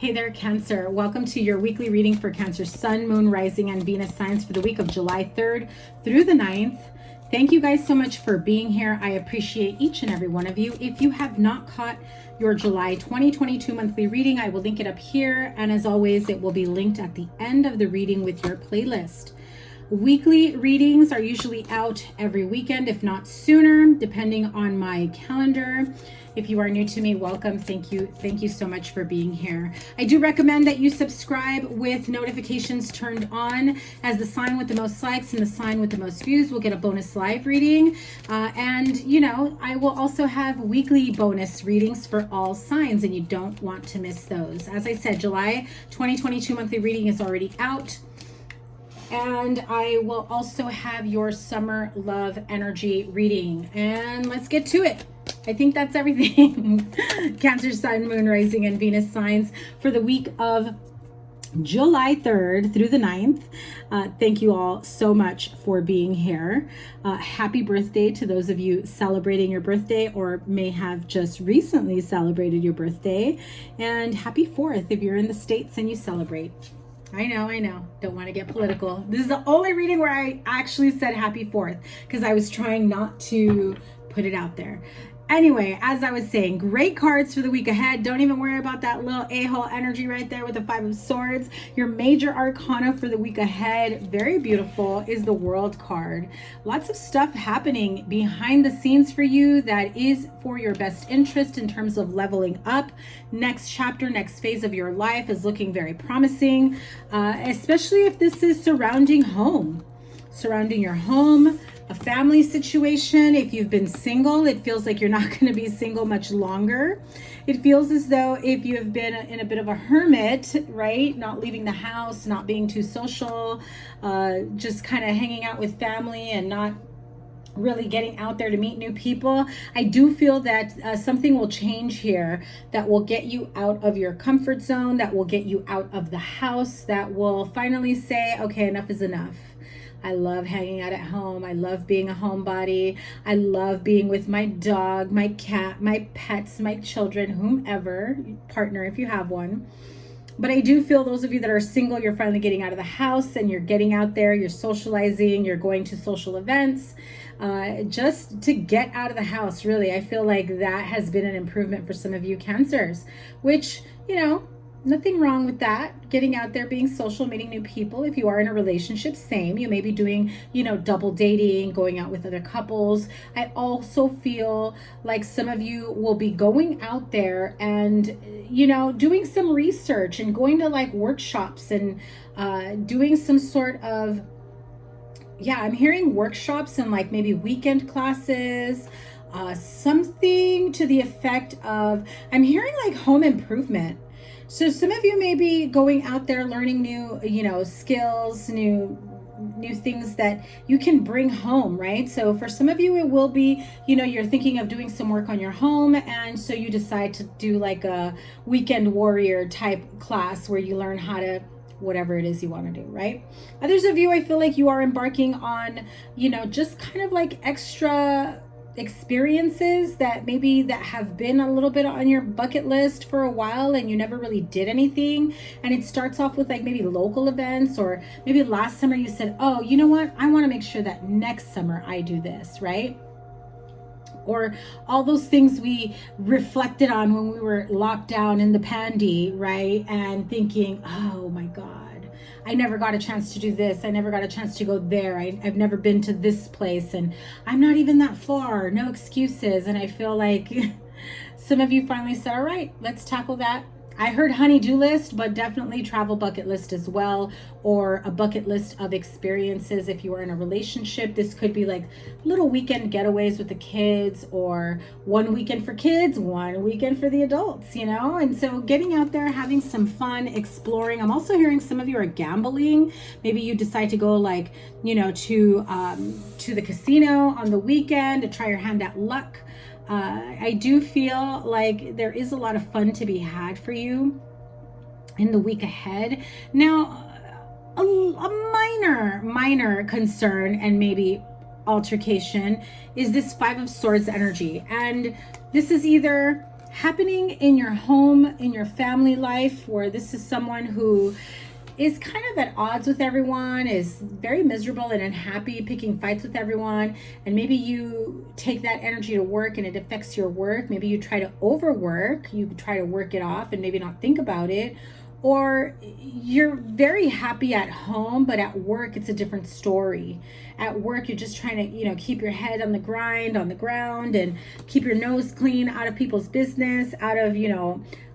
Hey there, Cancer. Welcome to your weekly reading for Cancer Sun, Moon, Rising, and Venus signs for the week of July 3rd through the 9th. Thank you guys so much for being here. I appreciate each and every one of you. If you have not caught your July 2022 monthly reading, I will link it up here. And as always, it will be linked at the end of the reading with your playlist. Weekly readings are usually out every weekend, if not sooner, depending on my calendar. If you are new to me, welcome. Thank you so much for being here. I do recommend that you subscribe with notifications turned on, as the sign with the most likes and the sign with the most views will get a bonus live reading. And you know, I will also have weekly bonus readings for all signs, and you don't want to miss those. As I said, July 2022 monthly reading is already out. And I will also have your summer love energy reading. And let's get to it. I think that's everything. Cancer, Sun, Moon, Rising, and Venus signs for the week of July 3rd through the 9th. Thank you all so much for being here. Happy birthday to those of you celebrating your birthday or may have just recently celebrated your birthday. And happy 4th if you're in the States and you celebrate. I know. Don't want to get political. This is the only reading where I actually said happy 4th because I was trying not to put it out there. Anyway, as I was saying, great cards for the week ahead. Don't even worry about that little a-hole energy right there with the 5 of Swords. Your major arcana for the week ahead, very beautiful, is the World card. Lots of stuff happening behind the scenes for you that is for your best interest in terms of leveling up. Next chapter, next phase of your life is looking very promising, especially if this is surrounding your home, a family situation. If you've been single, it feels like you're not going to be single much longer. It feels as though if you have been in a bit of a hermit, right? Not leaving the house, not being too social, just kind of hanging out with family and not really getting out there to meet new people. I do feel that something will change here that will get you out of your comfort zone, that will get you out of the house, that will finally say, okay, enough is enough. I love hanging out at home. I love being a homebody. I love being with my dog, my cat, my pets, my children, whomever, partner if you have one. But I do feel those of you that are single, you're finally getting out of the house and you're getting out there, you're socializing, you're going to social events, just to get out of the house, really. I feel like that has been an improvement for some of you Cancers, which, you know, nothing wrong with that. Getting out there, being social, meeting new people. If you are in a relationship, same. You may be doing, you know, double dating, going out with other couples. I also feel like some of you will be going out there and, you know, doing some research and going to like workshops and doing some sort of, yeah, I'm hearing workshops and like maybe weekend classes, something to the effect of, I'm hearing like home improvement. So some of you may be going out there learning new, you know, skills, new things that you can bring home, right? So for some of you, it will be, you know, you're thinking of doing some work on your home. And so you decide to do like a weekend warrior type class where you learn how to, whatever it is you want to do, right? Others of you, I feel like you are embarking on, you know, just kind of like extra experiences that maybe that have been a little bit on your bucket list for a while and you never really did anything. And it starts off with like maybe local events, or maybe last summer you said, oh, you know what? I want to make sure that next summer I do this, right? Or all those things we reflected on when we were locked down in the pandy, right? And thinking, oh my God, I never got a chance to do this. I never got a chance to go there. I've never been to this place and I'm not even that far. No excuses. And I feel like some of you finally said, all right, let's tackle that. I heard honey-do list, but definitely travel bucket list as well, or a bucket list of experiences. If you are in a relationship, this could be like little weekend getaways with the kids, or one weekend for kids, one weekend for the adults, you know? And so getting out there, having some fun, exploring. I'm also hearing some of you are gambling. Maybe you decide to go like, you know, to the casino on the weekend to try your hand at luck. I do feel like there is a lot of fun to be had for you in the week ahead. Now, a minor concern and maybe altercation is this 5 of Swords energy. And this is either happening in your home, in your family life, where this is someone who is kind of at odds with everyone, is very miserable and unhappy, picking fights with everyone. And maybe you take that energy to work and it affects your work. Maybe you try to overwork, you try to work it off and maybe not think about it. Or you're very happy at home, but at work, it's a different story. At work, you're just trying to, keep your head on the grind, on the ground, and keep your nose clean, out of people's business, out of,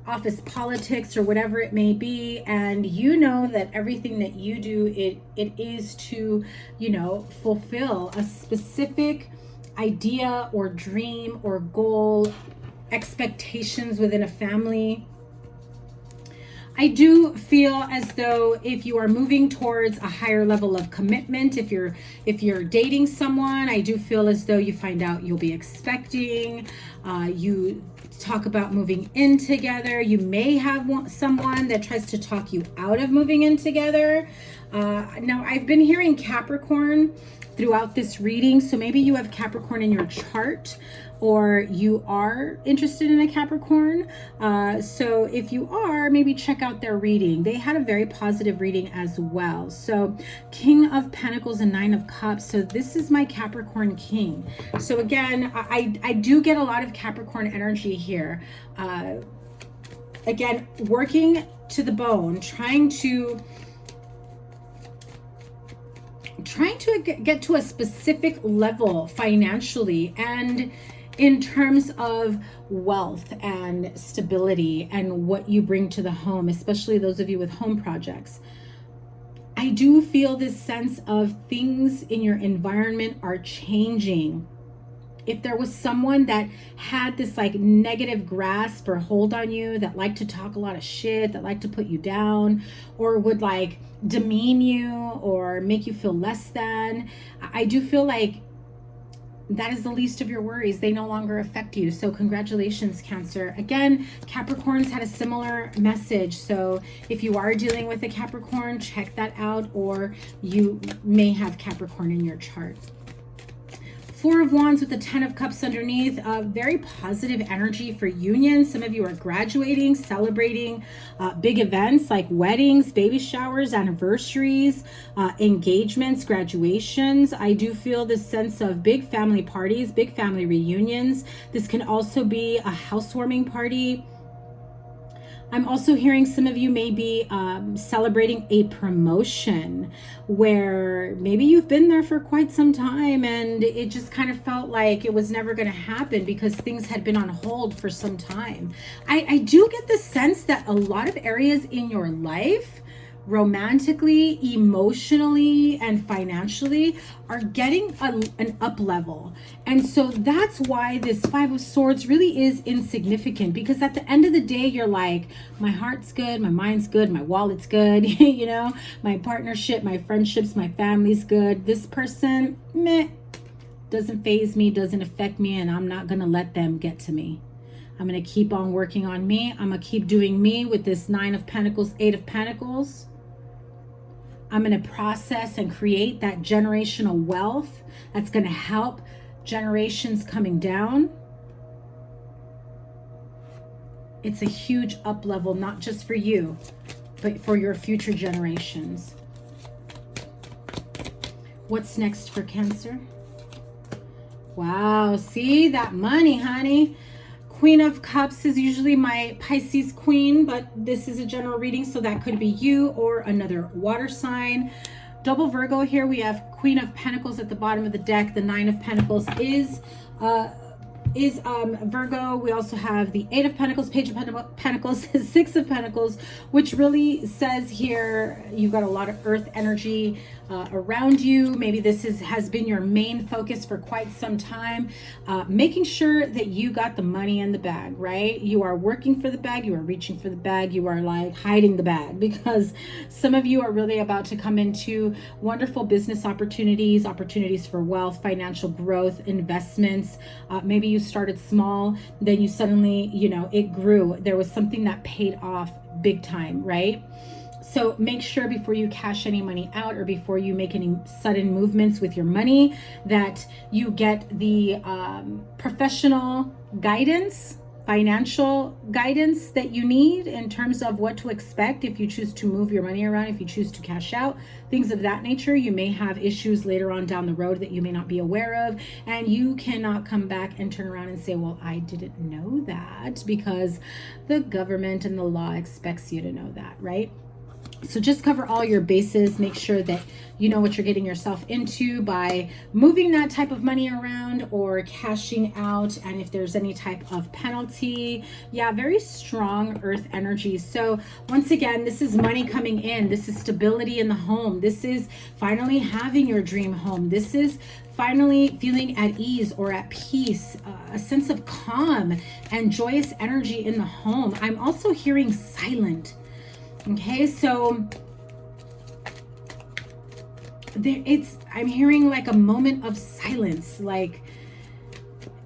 office politics or whatever it may be. And you know that everything that you do, it is to, fulfill a specific idea or dream or goal, expectations within a family. I do feel as though if you are moving towards a higher level of commitment, if you're dating someone, I do feel as though you find out you'll be expecting, you talk about moving in together. You may have someone that tries to talk you out of moving in together. Now, I've been hearing Capricorn throughout this reading, so maybe you have Capricorn in your chart, or you are interested in a Capricorn. So if you are, maybe check out their reading. They had a very positive reading as well. So King of Pentacles and Nine of Cups. So this is my Capricorn King. So again, I do get a lot of Capricorn energy here. Again, working to the bone, trying to get to a specific level financially and in terms of wealth and stability and what you bring to the home, especially those of you with home projects. I do feel this sense of things in your environment are changing. If there was someone that had this negative grasp or hold on you, that liked to talk a lot of shit, that liked to put you down, or would demean you or make you feel less than, I do feel like that is the least of your worries. They no longer affect you. So congratulations, Cancer. Again, Capricorns had a similar message. So if you are dealing with a Capricorn, check that out, or you may have Capricorn in your chart. Four of Wands with the Ten of Cups underneath. Very positive energy for union. Some of you are graduating, celebrating big events like weddings, baby showers, anniversaries, engagements, graduations. I do feel this sense of big family parties, big family reunions. This can also be a housewarming party. I'm also hearing some of you may be celebrating a promotion where maybe you've been there for quite some time and it just kind of felt like it was never going to happen because things had been on hold for some time. I do get the sense that a lot of areas in your life, romantically, emotionally, and financially, are getting an up level. And so that's why this Five of Swords really is insignificant, because at the end of the day, you're like, my heart's good, my mind's good, my wallet's good, my partnership, my friendships, my family's good. This person, meh, doesn't faze me, doesn't affect me, and I'm not gonna let them get to me. I'm gonna keep on working on me. I'm gonna keep doing me with this Nine of Pentacles, Eight of Pentacles. I'm going to process and create that generational wealth that's going to help generations coming down. It's a huge up level, not just for you, but for your future generations. What's next for Cancer? Wow, see that money, honey. Queen of Cups is usually my Pisces queen, but this is a general reading, so that could be you or another water sign. Double Virgo here. We have Queen of Pentacles at the bottom of the deck. The Nine of Pentacles is Virgo. We also have the Eight of Pentacles, Page of Pentacles, Six of Pentacles, which really says here you've got a lot of earth energy around you. Maybe this has been your main focus for quite some time, making sure that you got the money in the bag, right? You are working for the bag, you are reaching for the bag, you are hiding the bag, because some of you are really about to come into wonderful business opportunities, opportunities for wealth, financial growth, investments. Maybe you started small, then you suddenly, it grew. There was something that paid off big time, right? So make sure before you cash any money out or before you make any sudden movements with your money that you get the professional guidance financial guidance that you need in terms of what to expect if you choose to move your money around, if you choose to cash out, things of that nature. You may have issues later on down the road that you may not be aware of, and you cannot come back and turn around and say, well, I didn't know that, because the government and the law expects you to know that, right? So just cover all your bases. Make sure that you know what you're getting yourself into by moving that type of money around or cashing out. And if there's any type of penalty, yeah, very strong earth energy. So once again, this is money coming in. This is stability in the home. This is finally having your dream home. This is finally feeling at ease or at peace, a sense of calm and joyous energy in the home. I'm also hearing silent. Okay, so I'm hearing like a moment of silence, like,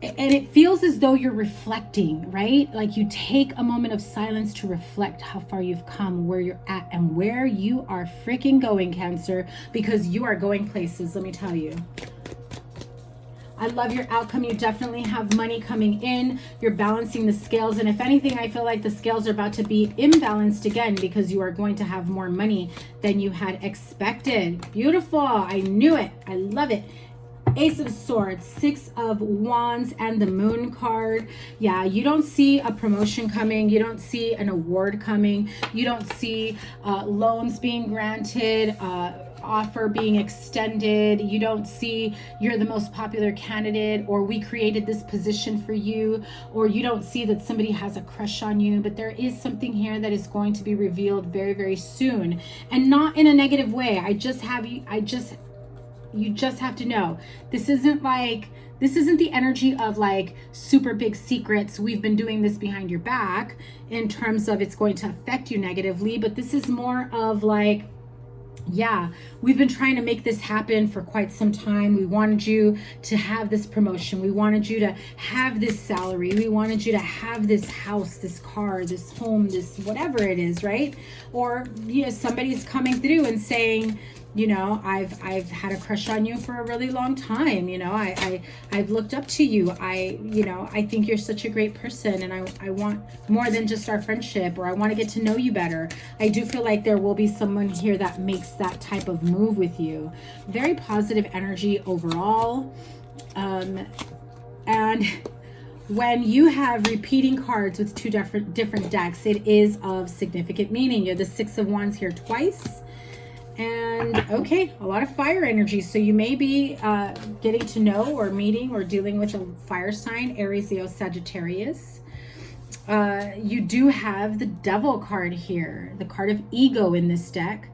and it feels as though you're reflecting, right? Like you take a moment of silence to reflect how far you've come, where you're at, and where you are freaking going, Cancer, because you are going places, let me tell you. I love your outcome. You definitely have money coming in. You're balancing the scales. And if anything, I feel like the scales are about to be imbalanced again, because you are going to have more money than you had expected. Beautiful. I knew it. I love it. Ace of Swords, Six of Wands, and the Moon card. Yeah, you don't see a promotion coming. You don't see an award coming. You don't see loans being granted, offer being extended. You don't see you're the most popular candidate, or we created this position for you, or you don't see that somebody has a crush on you. But there is something here that is going to be revealed very, very soon, and not in a negative way. You just have to know, this isn't the energy of like super big secrets. We've been doing this behind your back in terms of it's going to affect you negatively, but this is more of like, yeah, we've been trying to make this happen for quite some time. We wanted you to have this promotion. We wanted you to have this salary. We wanted you to have this house, this car, this home, this whatever it is, right? Or, you know, somebody's coming through and saying, you know, I've had a crush on you for a really long time. You know, I've looked up to you. I think you're such a great person, and I want more than just our friendship, or I want to get to know you better. I do feel like there will be someone here that makes that type of move with you. Very positive energy overall. And when you have repeating cards with two different decks, it is of significant meaning. You're the Six of Wands here twice. And okay, a lot of fire energy. So you may be getting to know or meeting or dealing with a fire sign, Aries, Leo, Sagittarius. You do have the Devil card here, the card of ego in this deck.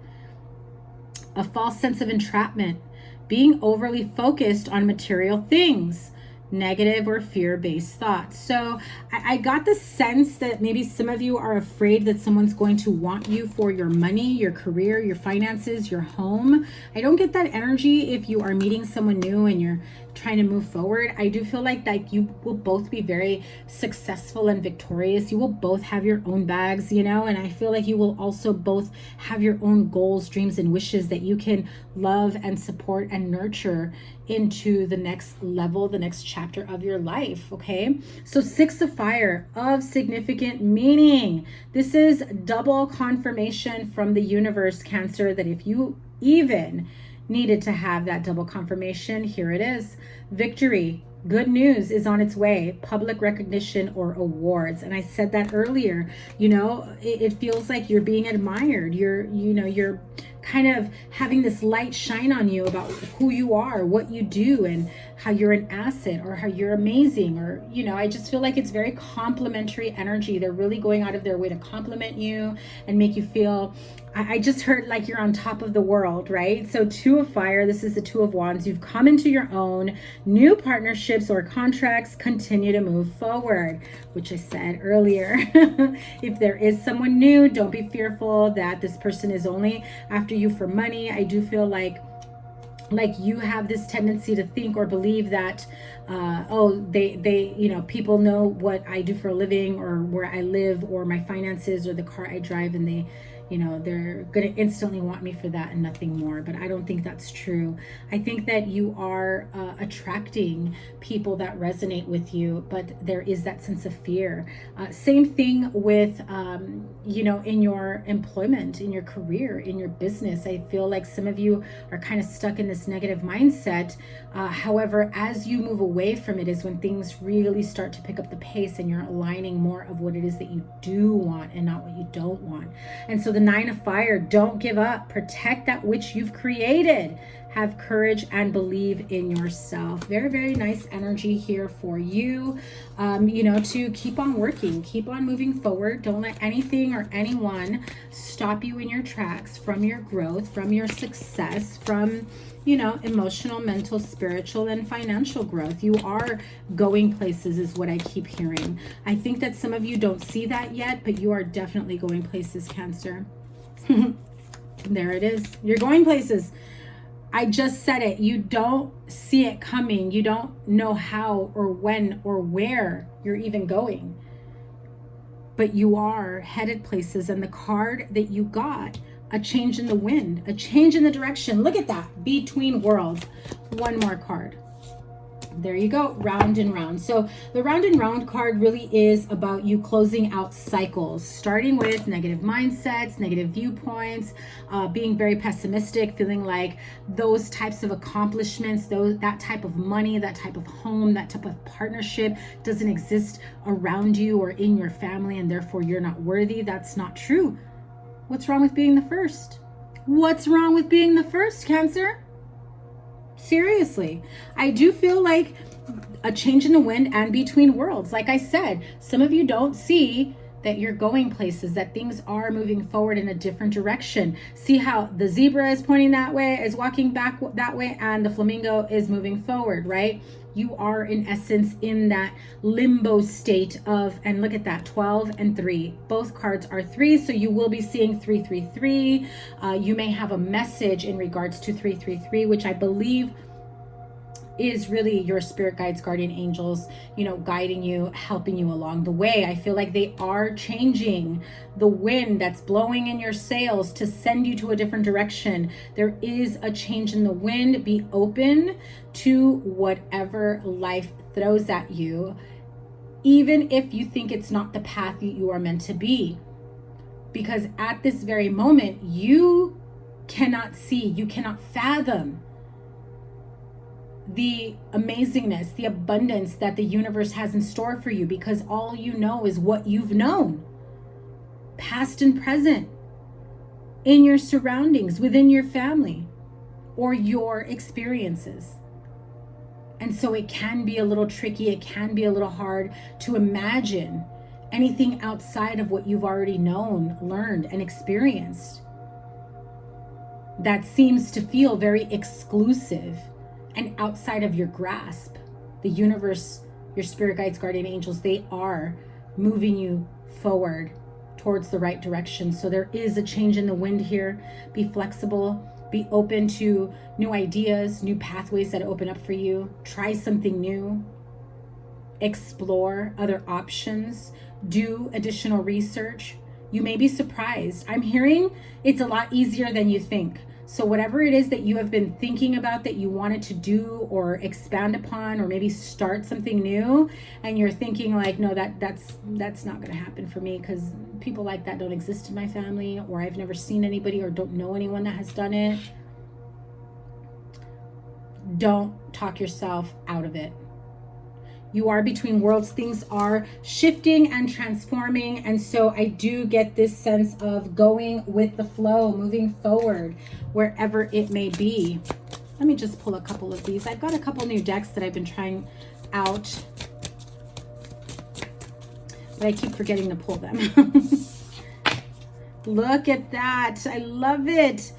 A false sense of entrapment, being overly focused on material things, negative or fear-based thoughts. So I got the sense that maybe some of you are afraid that someone's going to want you for your money, your career, your finances, your home. I don't get that energy if you are meeting someone new and you're trying to move forward. I do feel like you will both be very successful and victorious. You will both have your own bags, you know, and I feel like you will also both have your own goals, dreams, and wishes that you can love and support and nurture into the next level, the next chapter of your life. Okay, so Six of Fire, of significant meaning. This is double confirmation from the universe, Cancer, that if you even needed to have that double confirmation, here it is. Victory, good news is on its way, public recognition or awards. And I said that earlier, you know, it feels like you're being admired. You're kind of having this light shine on you about who you are, what you do, and how you're an asset, or how you're amazing, or, you know, I just feel like it's very complimentary energy. They're really going out of their way to compliment you and make you feel, I just heard like you're on top of the world, right? So Two of Fire, this is the Two of Wands. You've come into your own. New partnerships or contracts continue to move forward, which I said earlier. If there is someone new, don't be fearful that this person is only after you for money. I do feel like you have this tendency to think or believe that they you know, people know what I do for a living, or where I live, or my finances, or the car I drive, and they, You know, they're going to instantly want me for that and nothing more. But I don't think that's true. I think that you are attracting people that resonate with you, but there is that sense of fear. Same thing with, you know, in your employment, in your career, in your business. I feel like some of you are kind of stuck in this negative mindset. However, as you move away from it is when things really start to pick up the pace and you're aligning more of what it is that you do want and not what you don't want. And so the 9 of Fire, don't give up. Protect that which you've created. Have courage and believe in yourself. Very, very nice energy here for you, you know, to keep on working, keep on moving forward. Don't let anything or anyone stop you in your tracks from your growth, from your success, from, you know, emotional, mental, spiritual, and financial growth. You are going places is what I keep hearing. I think that some of you don't see that yet, but you are definitely going places, Cancer. There it is. You're going places. I just said it. You don't see it coming. You don't know how or when or where you're even going. But you are headed places. And the card that you got, a change in the wind, a change in the direction. Look at that. Between worlds. One more card. There you go. Round and round. So the round and round card really is about you closing out cycles, starting with negative mindsets, negative viewpoints, being very pessimistic, feeling like those types of accomplishments, that type of money, that type of home, that type of partnership doesn't exist around you or in your family, and therefore you're not worthy. That's not true. What's wrong with being the first? What's wrong with being the first, Cancer? Seriously, I do feel like a change in the wind and between worlds. Like I said, some of you don't see that you're going places, that things are moving forward in a different direction. See how the zebra is pointing that way, is walking back that way, and the flamingo is moving forward, right? You are in essence in that limbo state of, and look at that, 12 and 3. Both cards are 3, so you will be seeing 333. You may have a message in regards to 333, which I believe is really your spirit guides, guardian angels, you know, guiding you, helping you along the way. I feel like they are changing the wind that's blowing in your sails to send you to a different direction. There is a change in the wind. Be open to whatever life throws at you, even if you think it's not the path that you are meant to be. Because at this very moment, you cannot see, you cannot fathom the amazingness, the abundance that the universe has in store for you, because all you know is what you've known, past and present, in your surroundings, within your family, or your experiences. And so it can be a little tricky, it can be a little hard to imagine anything outside of what you've already known, learned, and experienced. That seems to feel very exclusive and outside of your grasp. The universe, your spirit guides, guardian angels, they are moving you forward towards the right direction. So there is a change in the wind here. Be flexible, be open to new ideas, new pathways that open up for you. Try something new, explore other options, do additional research. You may be surprised. I'm hearing it's a lot easier than you think. So whatever it is that you have been thinking about that you wanted to do or expand upon, or maybe start something new, and you're thinking like, no, that's not going to happen for me because people like that don't exist in my family, or I've never seen anybody or don't know anyone that has done it. Don't talk yourself out of it. You are between worlds. Things are shifting and transforming. And so I do get this sense of going with the flow, moving forward, wherever it may be. Let me just pull a couple of these. I've got a couple new decks that I've been trying out, but I keep forgetting to pull them. Look at that. I love it.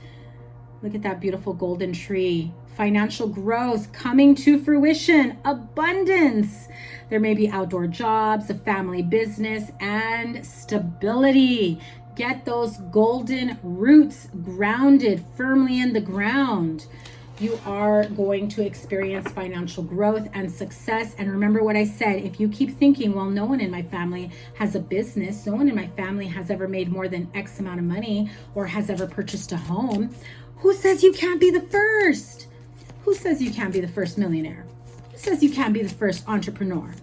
Look at that beautiful golden tree. Financial growth coming to fruition, abundance. There may be outdoor jobs, a family business, and stability. Get those golden roots grounded firmly in the ground. you are going to experience financial growth and success. And remember what I said, if you keep thinking, well, no one in my family has a business, no one in my family has ever made more than X amount of money or has ever purchased a home, who says you can't be the first? Who says you can't be the first millionaire? Who says you can't be the first entrepreneur?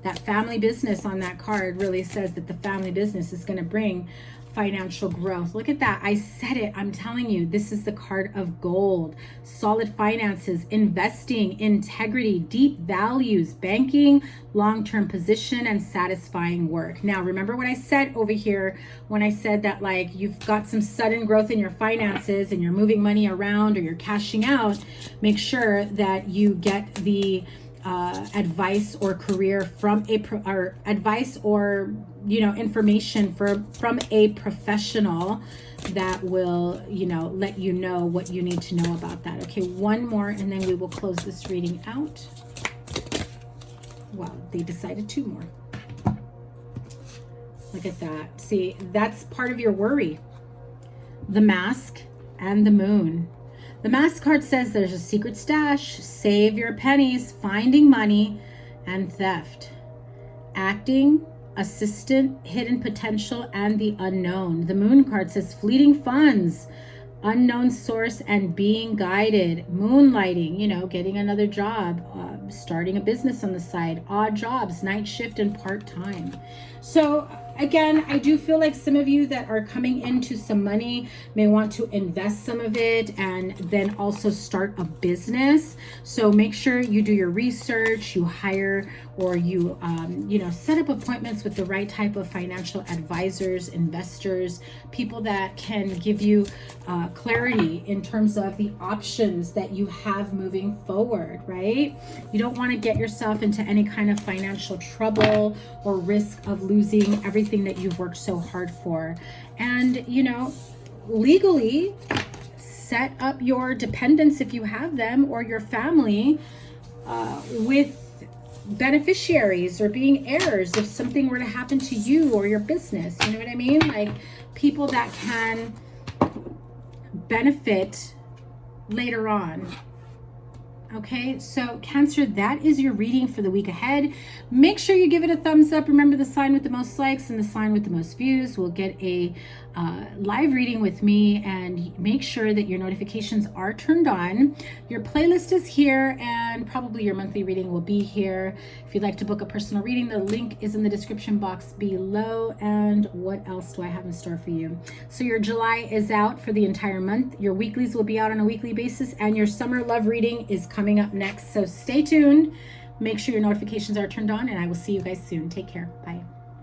That family business on that card really says that the family business is going to bring financial growth. Look at that. I said it. I'm telling you, this is the card of gold. Solid finances, investing, integrity, deep values, banking, long-term position, and satisfying work. Now, remember what I said over here when I said that, like, you've got some sudden growth in your finances and you're moving money around or you're cashing out. Make sure that you get the advice or career from or advice or information from a professional that will let you know what you need to know about that. Okay, one more and then we will close this reading out. Wow, they decided two more. Look at that. See, that's part of your worry. The Mask and the Moon. The Mask card says there's a secret stash, save your pennies, finding money, and theft. Acting, assistant, hidden potential, and the unknown. The Moon card says fleeting funds, unknown source, and being guided. Moonlighting, getting another job, starting a business on the side, odd jobs, night shift, and part-time. So again, I do feel like some of you that are coming into some money may want to invest some of it and then also start a business. So make sure you do your research, you hire or you set up appointments with the right type of financial advisors, investors, people that can give you clarity in terms of the options that you have moving forward, right? You don't want to get yourself into any kind of financial trouble or risk of losing everything that you've worked so hard for. And legally set up your dependents if you have them or your family with beneficiaries or being heirs if something were to happen to you or your business. You know what I mean? Like people that can benefit later on. Okay, so Cancer, that is your reading for the week ahead. Make sure you give it a thumbs up. Remember, the sign with the most likes and the sign with the most views will get a live reading with me, and make sure that your notifications are turned on. Your playlist is here, and probably your monthly reading will be here. If you'd like to book a personal reading, the link is in the description box below. And what else do I have in store for you? So your July is out for the entire month. Your weeklies will be out on a weekly basis, and your summer love reading is coming up next. So stay tuned. Make sure your notifications are turned on, and I will see you guys soon. Take care. Bye.